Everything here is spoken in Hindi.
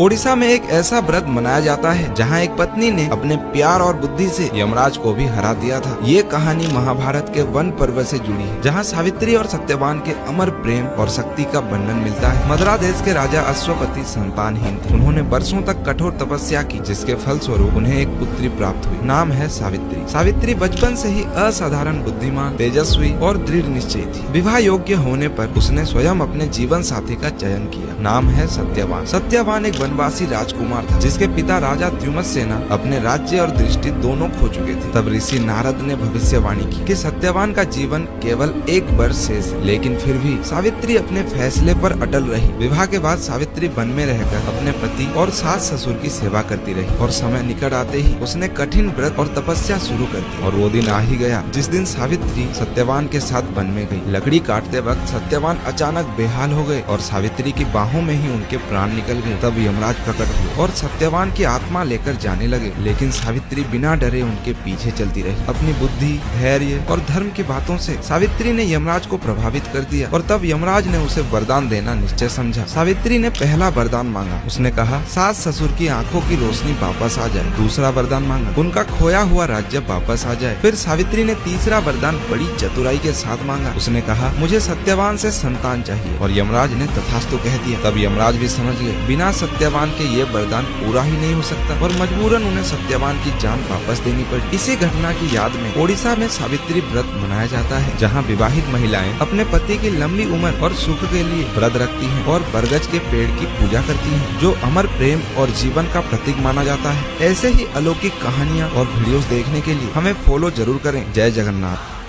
ओडिशा में एक ऐसा व्रत मनाया जाता है जहां एक पत्नी ने अपने प्यार और बुद्धि से यमराज को भी हरा दिया था। ये कहानी महाभारत के वन पर्व से जुड़ी है, जहां सावित्री और सत्यवान के अमर प्रेम और शक्ति का वर्णन मिलता है। मद्रा देश के राजा अश्वपति संतानहीन थे। उन्होंने वर्षों तक कठोर तपस्या की, जिसके फलस्वरूप उन्हें एक पुत्री प्राप्त हुई। नाम है सावित्री। सावित्री बचपन से ही असाधारण बुद्धिमान, तेजस्वी और दृढ़ निश्चयी थी। विवाह योग्य होने पर उसने स्वयं अपने जीवन साथी का चयन किया। नाम है सत्यवान। सत्यवान एक वनवासी राजकुमार था, जिसके पिता राजा द्युमत्सेन अपने राज्य और दृष्टि दोनों खो चुके थे। तब ऋषि नारद ने भविष्यवाणी की कि सत्यवान का जीवन केवल एक वर्ष शेष है, लेकिन फिर भी सावित्री अपने फैसले पर अटल रही। विवाह के बाद सावित्री वन में रहकर अपने पति और सास ससुर की सेवा करती रही, और समय निकट आते ही उसने कठिन व्रत और तपस्या शुरू कर दी। और वो दिन आ ही गया जिस दिन सावित्री सत्यवान के साथ वन में गई। लकड़ी काटते वक्त सत्यवान अचानक बेहाल हो गए और सावित्री की बाहों में ही उनके प्राण निकल गए। तब यमराज प्रकट हुए और सत्यवान की आत्मा लेकर जाने लगे, लेकिन सावित्री बिना डरे उनके पीछे चलती रही। अपनी बुद्धि, धैर्य और धर्म की बातों से सावित्री ने यमराज को प्रभावित कर दिया, और तब यमराज ने उसे वरदान देना निश्चय समझा। सावित्री ने पहला वरदान मांगा। उसने कहा, सास ससुर की आंखों की रोशनी वापस आ जाए। दूसरा वरदान मांगा, उनका खोया हुआ राज्य वापस आ जाए। फिर सावित्री ने तीसरा वरदान बड़ी चतुराई के साथ मांगा। उसने कहा, मुझे सत्यवान से संतान चाहिए, और यमराज ने तथास्तु कह दिया। तब यमराज भी समझ गए बिना सत्यवान के ये वरदान पूरा ही नहीं हो सकता, और मजबूरन उन्हें सत्यवान की जान वापस देनी पड़ी। इसी घटना की याद में ओडिशा में सावित्री व्रत मनाया जाता है, जहां विवाहित महिलाएं अपने पति की लंबी उम्र और सुख के लिए व्रत रखती हैं और बरगद के पेड़ की पूजा करती हैं, जो अमर प्रेम और जीवन का प्रतीक माना जाता है। ऐसे ही अलौकिक कहानियाँ और वीडियोस देखने के लिए हमें फॉलो जरूर करें। जय जगन्नाथ।